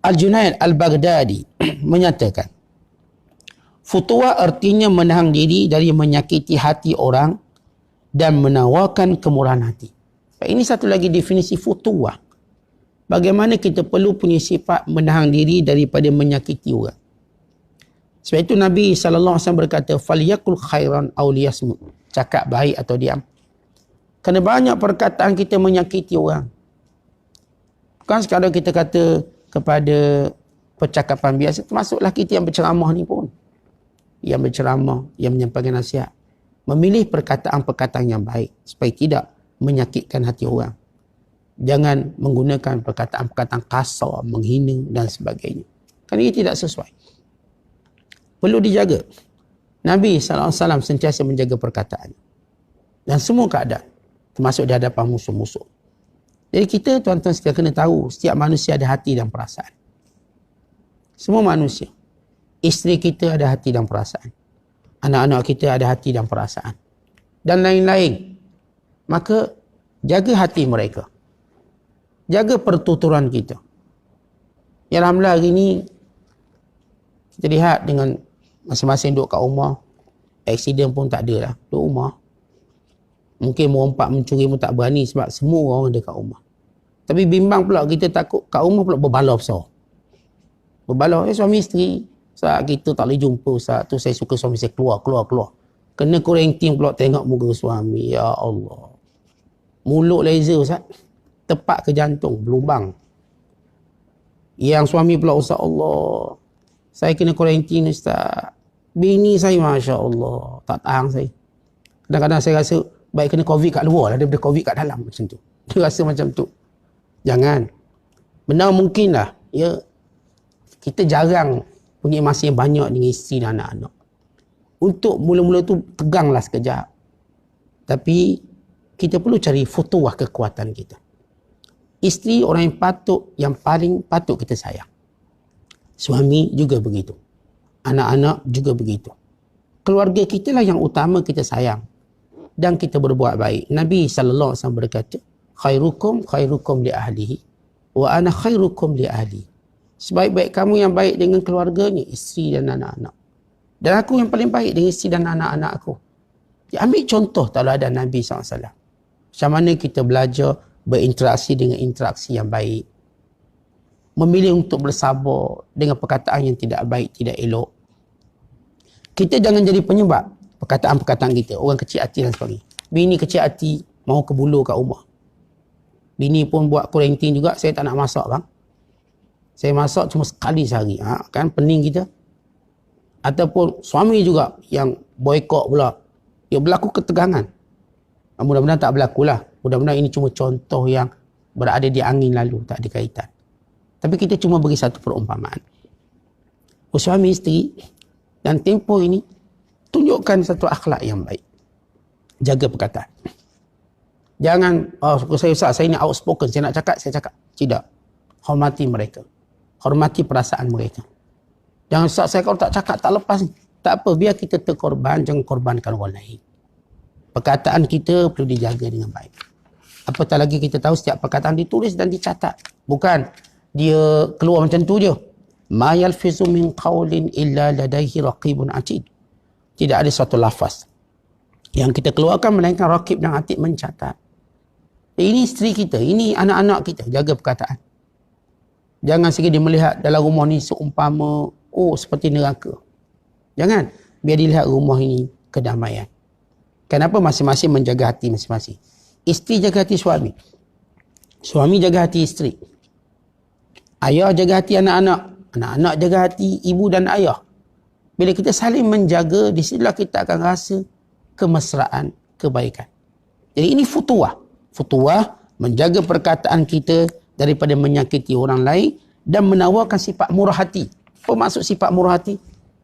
Al-Junaid Al-Baghdadi menyatakan, futuwah artinya menahan diri dari menyakiti hati orang dan menawarkan kemurahan hati. Ini satu lagi definisi futuwah. Bagaimana kita perlu punya sifat menahan diri daripada menyakiti orang. Sebab itu Nabi SAW berkata, "Falyakul khairan aw liyasmut." Cakap baik atau diam. Kerana banyak perkataan kita menyakiti orang. Bukan sekadar kita kata kepada percakapan biasa, termasuklah kita yang berceramah ni pun. Yang berceramah, yang menyampaikan nasihat. Memilih perkataan-perkataan yang baik supaya tidak menyakitkan hati orang. Jangan menggunakan perkataan-perkataan kasar, menghina dan sebagainya. Kerana ia tidak sesuai. Perlu dijaga. Nabi SAW sentiasa menjaga perkataan. Dan semua keadaan. Termasuk di hadapan musuh-musuh. Jadi kita, tuan-tuan sekalian, kena tahu setiap manusia ada hati dan perasaan. Semua manusia. Isteri kita ada hati dan perasaan. Anak-anak kita ada hati dan perasaan. Dan lain-lain. Maka jaga hati mereka. Jaga pertuturan kita. Ya, alhamdulillah hari ini kita lihat dengan masing-masing duduk kat rumah. Aksiden pun tak ada lah. Duduk rumah. Mungkin merompak mencuri pun tak berani sebab semua orang ada kat rumah. Tapi bimbang pula kita takut kat rumah pula berbalau besar. Berbalau, suami isteri. Saat kita tak boleh jumpa, saat tu saya suka suami saya keluar. Kena quarantine pula tengok muka suami. Ya Allah. Mulut laser Ustaz. Tepat ke jantung, berlubang. Yang suami pula, Ustaz, Allah, saya kena quarantine Ustaz. Bini saya, Masya Allah, tak tahan saya. Kadang-kadang saya rasa baik kena COVID kat luar lah daripada COVID kat dalam, macam tu. Dia rasa macam tu. Jangan. Benar mungkin lah, ya, kita jarang punya masa yang banyak dengan isteri dan anak-anak. Untuk mula-mula tu teganglah sekejap. Tapi kita perlu cari futuwah kekuatan kita. Isteri orang yang paling patut kita sayang. Suami juga begitu. Anak-anak juga begitu. Keluarga kita lah yang utama kita sayang. Dan kita berbuat baik. Nabi SAW berkata, khairukum li ahlihi wa ana khairukum li ahli. Sebaik-baik kamu yang baik dengan keluarganya, isteri dan anak-anak. Dan aku yang paling baik dengan isteri dan anak-anak aku. Ya, ambil contoh tauladan Nabi SAW. Macam mana kita belajar berinteraksi dengan interaksi yang baik. Memilih untuk bersabar dengan perkataan yang tidak baik, tidak elok. Kita jangan jadi penyebab perkataan-perkataan kita. Orang kecil hati dan sebagainya. Bini kecil hati, mahu ke bulu kat rumah. Bini pun buat quarantine juga, saya tak nak masak bang. Saya masak cuma sekali sehari. Kan pening kita. Ataupun suami juga yang boykot pula. Ya, berlaku ketegangan. Mudah-mudahan tak berlaku lah. Mudah-mudahan ini cuma contoh yang berada di angin lalu, tak ada kaitan. Tapi kita cuma beri satu perumpamaan. Suami isteri dan tempoh ini tunjukkan satu akhlak yang baik. Jaga perkataan. Jangan, saya ni outspoken, saya nak cakap, saya cakap. Tidak. Hormati mereka. Hormati perasaan mereka. Jangan, saya kalau tak cakap, tak lepas. Tak apa, biar kita terkorban, jangan korbankan orang lain. Perkataan kita perlu dijaga dengan baik. Apatah lagi kita tahu setiap perkataan ditulis dan dicatat. Bukan dia keluar macam tu je. Ma yalfizu min qawlin illa ladaihi raqibun atid. Tidak ada suatu lafaz yang kita keluarkan melainkan raqib dan atid mencatat. Ini isteri kita, ini anak-anak kita, jaga perkataan. Jangan sekadar melihat dalam rumah ni seumpama seperti neraka. Jangan, biar dilihat rumah ini kedamaian. Kenapa? Masing-masing menjaga hati masing-masing. Isteri jaga hati suami. Suami jaga hati isteri. Ayah jaga hati anak-anak. Anak-anak jaga hati ibu dan ayah. Bila kita saling menjaga, di situlah kita akan rasa kemesraan, kebaikan. Jadi ini futuwah. Futuwah menjaga perkataan kita daripada menyakiti orang lain dan menawarkan sifat murah hati. Apa maksud sifat murah hati?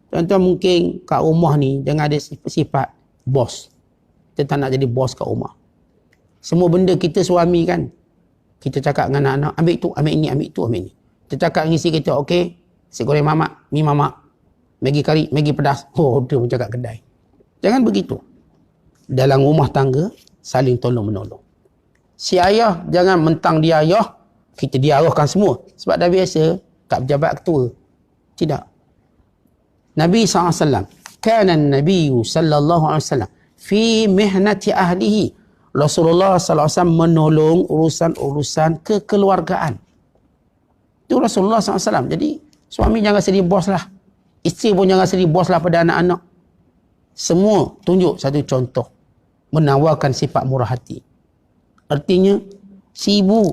Tuan-tuan mungkin kat rumah ni jangan ada sifat bos. Kita tak nak jadi bos kat rumah. Semua benda kita suami kan. Kita cakap dengan anak-anak, ambil tu, ambil ini, ambil tu, ambil ini. Kita cakap dengan isteri kita, okey, nasi goreng mamak, mi mamak, Maggi kari, Maggi pedas. Dia pun cakap kedai. Jangan begitu. Dalam rumah tangga, saling tolong-menolong. Si ayah, jangan mentang dia ayah, kita diarahkan semua. Sebab dah biasa, kat pejabat ketua. Tidak. Nabi SAW, kana Nabi sallallahu alaihi wasallam fi mihnati ahlihi. Rasulullah SAW menolong urusan-urusan kekeluargaan. Itu Rasulullah SAW. Jadi suami jangan sedih bos lah. Isteri pun jangan sedih bos lah pada anak-anak. Semua tunjuk satu contoh. Menawarkan sifat murah hati. Artinya, si ibu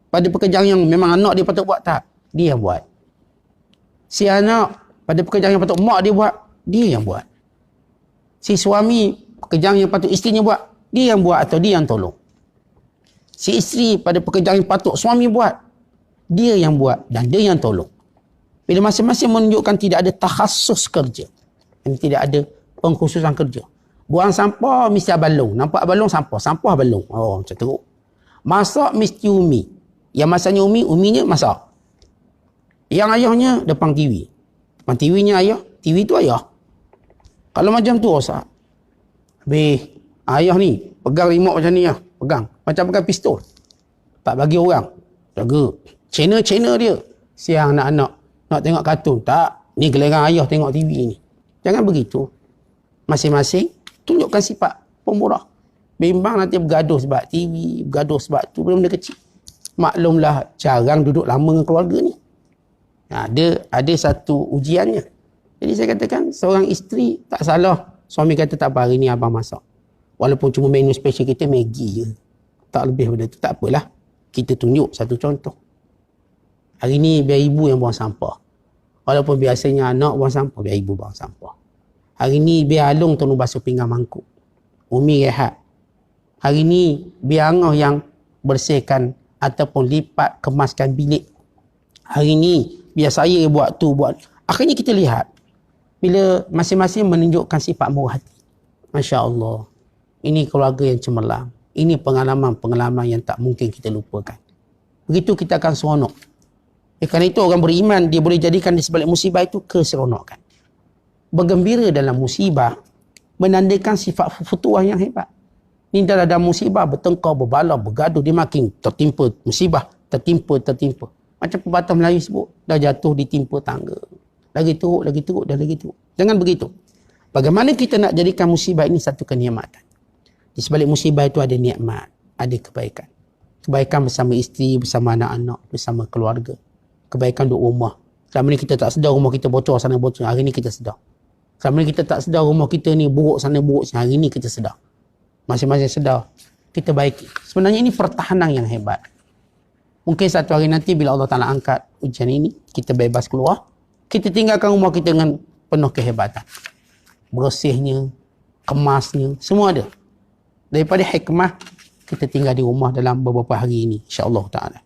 pada pekerjaan yang memang anak dia patut buat tak? Dia yang buat. Si anak pada pekerjaan yang patut mak dia buat, dia yang buat. Si suami pekerjaan yang patut isterinya buat, dia yang buat atau dia yang tolong. Si isteri pada pekerjaan yang patut suami buat, dia yang buat dan dia yang tolong. Bila masing-masing menunjukkan tidak ada takhasus kerja. Yang tidak ada pengkhususan kerja. Buang sampah mesti balong. Nampak balong sampah. Sampah balong. Oh, macam teruk. Masak mesti umi. Yang masaknya umi, uminya masak. Yang ayahnya depan TV. Depan TV-nya ayah. TV tu ayah. Kalau macam tu rosak. Habis ayah ni pegang remote macam ni lah. Pegang. Macam pegang pistol. Tak bagi orang. Jaga. Channel dia. Siang anak-anak nak tengok kartun. Tak. Ni giliran ayah tengok TV ni. Jangan begitu. Masing-masing tunjukkan sifat pemurah. Bimbang nanti bergaduh sebab TV, bergaduh sebab tu benda kecil. Maklumlah jarang duduk lama dengan keluarga ni. Ada satu ujiannya. Jadi saya katakan seorang isteri tak salah. Suami kata tak apa hari ni abang masak. Walaupun cuma menu special kita Maggi je. Tak lebih daripada tu. Tak apalah. Kita tunjuk satu contoh. Hari ni biar ibu yang buang sampah. Walaupun biasanya anak buang sampah, biar ibu buang sampah. Hari ni biar Alung tolong basuh pinggan mangkuk. Umi rehat. Hari ni biar Angah yang bersihkan ataupun lipat kemaskan bilik. Hari ni biar saya buat tu, buat. Akhirnya kita lihat. Bila masing-masing menunjukkan sifat murah hati. Masya Allah. Ini keluarga yang cemerlang. Ini pengalaman-pengalaman yang tak mungkin kita lupakan. Begitu kita akan seronok. Kerana itu orang beriman, dia boleh jadikan di sebalik musibah itu keseronokan. Bergembira dalam musibah menandakan sifat futuah yang hebat. Ini dalam musibah bertengkar, berbalah, bergaduh, dia makin tertimpa musibah, tertimpa. Macam pepatah Melayu sebut, dah jatuh ditimpa tangga. Lagi teruk, dan lagi teruk. Jangan begitu. Bagaimana kita nak jadikan musibah ini satu kenikmatan? Di sebalik musibah itu ada nikmat, ada kebaikan. Kebaikan bersama isteri, bersama anak-anak, bersama keluarga. Kebaikan duduk rumah. Selama ni kita tak sedar rumah kita bocor sana bocor. Hari ni kita sedar. Selama ni kita tak sedar rumah kita ni buruk sana buruk. Hari ni kita sedar. Masing-masing sedar. Kita baiki. Sebenarnya ini pertahanan yang hebat. Mungkin satu hari nanti bila Allah Ta'ala angkat ujian ini, kita bebas keluar. Kita tinggalkan rumah kita dengan penuh kehebatan. Bersihnya, kemasnya, semua ada. Daripada hikmah, kita tinggal di rumah dalam beberapa hari ini. InsyaAllah Ta'ala.